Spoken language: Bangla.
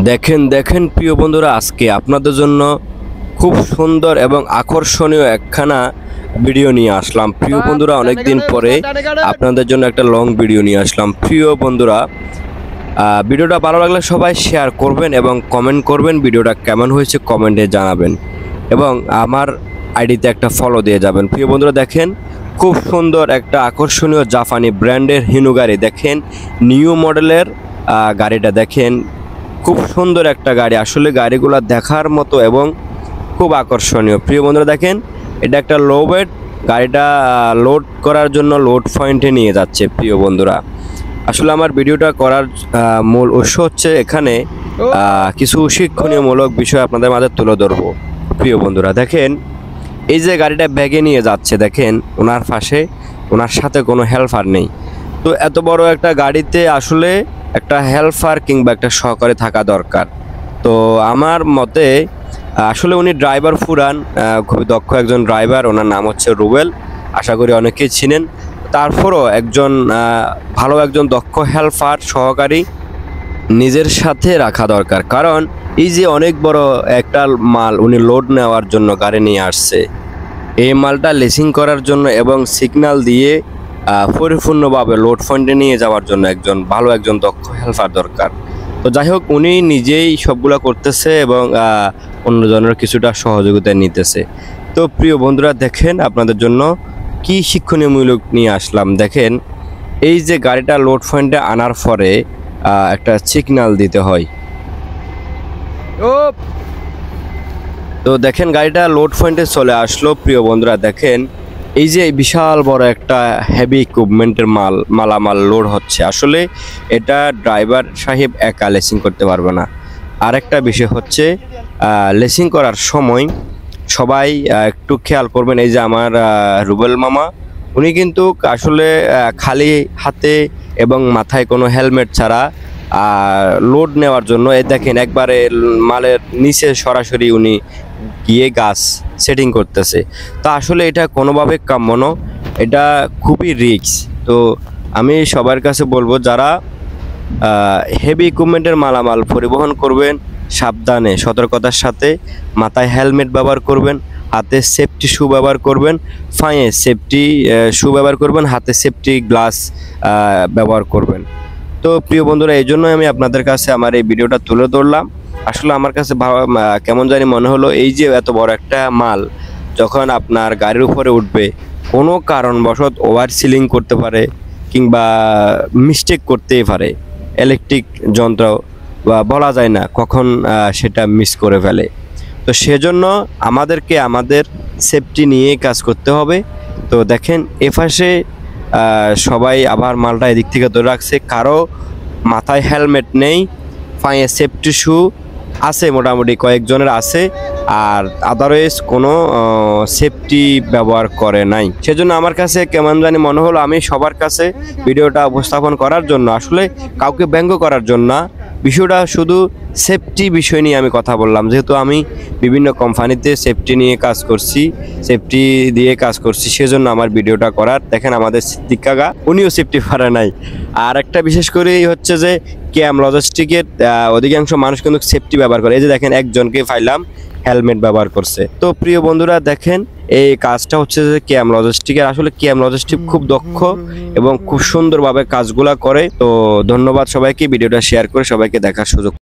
দেখেন দেখেন প্রিয় বন্ধুরা, আজকে আপনাদের জন্য খুব সুন্দর এবং আকর্ষণীয় একখানা ভিডিও নিয়ে আসলাম। প্রিয় বন্ধুরা, অনেকদিন পরে আপনাদের জন্য একটা লং ভিডিও নিয়ে আসলাম। প্রিয় বন্ধুরা, ভিডিওটা ভালো লাগলে সবাই শেয়ার করবেন এবং কমেন্ট করবেন। ভিডিওটা কেমন হয়েছে কমেন্টে জানাবেন এবং আমার আইডিতে একটা ফলো দিয়ে যাবেন। প্রিয় বন্ধুরা, দেখেন খুব সুন্দর একটা আকর্ষণীয় জাপানি ব্র্যান্ডের হিনু গাড়ি। দেখেন নিউ মডেলের গাড়িটা দেখেন, খুব সুন্দর একটা গাড়ি। আসলে গাড়িগুলো দেখার মতো এবং খুব আকর্ষণীয়। প্রিয় বন্ধুরা, দেখেন এটা একটা লো ওয়েট গাড়িটা লোড করার জন্য লোড পয়েন্টে নিয়ে যাচ্ছে। প্রিয় বন্ধুরা, আসলে আমার ভিডিওটা করার মূল উৎস হচ্ছে এখানে কিছু শিক্ষণীয়মূলক বিষয় আপনাদের মাঝে তুলে ধরবো। প্রিয় বন্ধুরা, দেখেন এই যে গাড়িটা ব্যাগে নিয়ে যাচ্ছে, দেখেন ওনার পাশে ওনার সাথে কোনো হেল্পার নেই। তো এত বড় একটা গাড়িতে আসলে একটা হেল্পার কিংবা একটা সহকারী থাকা দরকার। তো আমার মতে আসলে উনি ড্রাইভার ফুরান, খুবই দক্ষ একজন ড্রাইভার। ওনার নাম হচ্ছে রুবেল, আশা করি অনেকেই চিনেন। তারপরও একজন ভালো একজন দক্ষ হেল্পার সহকারী নিজের সাথে রাখা দরকার, কারণ এই যে অনেক বড় একটা মাল উনি লোড নেওয়ার জন্য গাড়ি নিয়ে আসছে, এই মালটা লেসিং করার জন্য এবং সিগন্যাল দিয়ে পরিপূর্ণভাবে লোড পয়েন্টে নিয়ে যাওয়ার জন্য একজন দক্ষ হেল্পার দরকার। তো যাই হোক, উনি নিজেই সবগুলা করতেছে এবং অন্যজনের কিছুটা সহযোগিতা নিতেছে। তো প্রিয় বন্ধুরা, দেখেন আপনাদের জন্য কি শিক্ষণীয়মূলক নিয়ে আসলাম। দেখেন এই যে গাড়িটা লোড পয়েন্টে আনার পরে একটা সিগন্যাল দিতে হয়। তো দেখেন গাড়িটা লোড পয়েন্টে চলে আসলো। প্রিয় বন্ধুরা, দেখেন এই যে বিশাল বড় একটা হেভি ইকুইপমেন্টের মালামাল লোড হচ্ছে। আসলে এটা ড্রাইভার সাহেব একা লেসিং করতে পারবে না। আরেকটা বিষয় হচ্ছে লেসিং করার সময় সবাই একটু খেয়াল করবেন। এই যে আমার রুবেল মামা, উনি কিন্তু আসলে খালি হাতে এবং মাথায় কোনো হেলমেট ছাড়া লোড নেওয়ার জন্য এই দেখেন একবারে মালের নিচে সরাসরি উনি গিয়ে গাছ সেটিং করতেছে। তো আসলে এটা কোনোভাবে কাম্য না, এটা খুবই রিস্ক। তো আমি সবার কাছে বলবো, যারা হেভি ইকুইপমেন্টের মালামাল পরিবহন করবেন সাবধানে সতর্কতার সাথে, মাথায় হেলমেট ব্যবহার করবেন, হাতে সেফটি শু ব্যবহার করবেন, পায়ে সেফটি শু ব্যবহার করবেন, হাতে সেফটি গ্লাস ব্যবহার করবেন। তো প্রিয় বন্ধুরা, এই জন্যই আমি আপনাদের কাছে আমার এই ভিডিওটা তুলে ধরলাম। আসলে আমার কাছে কেমন জানি মনে হলো, এই যে এত বড় একটা মাল যখন আপনার গাড়ির উপরে উঠবে, কোনো কারণবশত ওভার সিলিং করতে পারে কিংবা মিস্টেক করতেই পারে। ইলেকট্রিক যন্ত্র বা বলা যায় না কখন সেটা মিস করে ফেলে। তো সেজন্য আমাদেরকে আমাদের সেফটি নিয়ে কাজ করতে হবে। তো দেখেন এপাশে সবাই আবার মালটা এদিক থেকে ধরে রাখছে, কারো মাথায় হেলমেট নেই, পায়ে সেফটি শু আছে, মোটামুটি কয়েকজনের আছে, আর আদারওয়াইজ কোনো সেফটি ব্যবহার করে নাই। সেজন্য আমার কাছে কেমন জানি মনে হলো, আমি সবার কাছে ভিডিওটা উপস্থাপন করার জন্য, আসলে কাউকে ব্যঙ্গ করার জন্য না, বিষয়টা শুধু সেফটি বিষয় নিয়ে আমি কথা বললাম। যেহেতু আমি বিভিন্ন কোম্পানিতে সেফটি নিয়ে কাজ করছি, সেফটি দিয়ে কাজ করছি, সেজন্য আমার ভিডিওটা করার। দেখেন আমাদের সিদ্দিক কাকা, উনিও সেফটি পারে নাই। আর একটা বিশেষ করে হচ্ছে যে ক্যাম লজিস্টিকের অধিকাংশ মানুষ কিন্তু সেফটি ব্যবহার করে। এই যে দেখেন একজনকে পাইলাম হেলমেট ব্যবহার করছে। তো প্রিয় বন্ধুরা, দেখেন এই কাজটা হচ্ছে যে ক্যাম লজিস্টিকের। আসলে ক্যাম লজিস্টিক খুব দক্ষ এবং খুব সুন্দরভাবে কাজগুলা করে। তো ধন্যবাদ সবাইকে, ভিডিওটা শেয়ার করে সবাইকে দেখার সুযোগ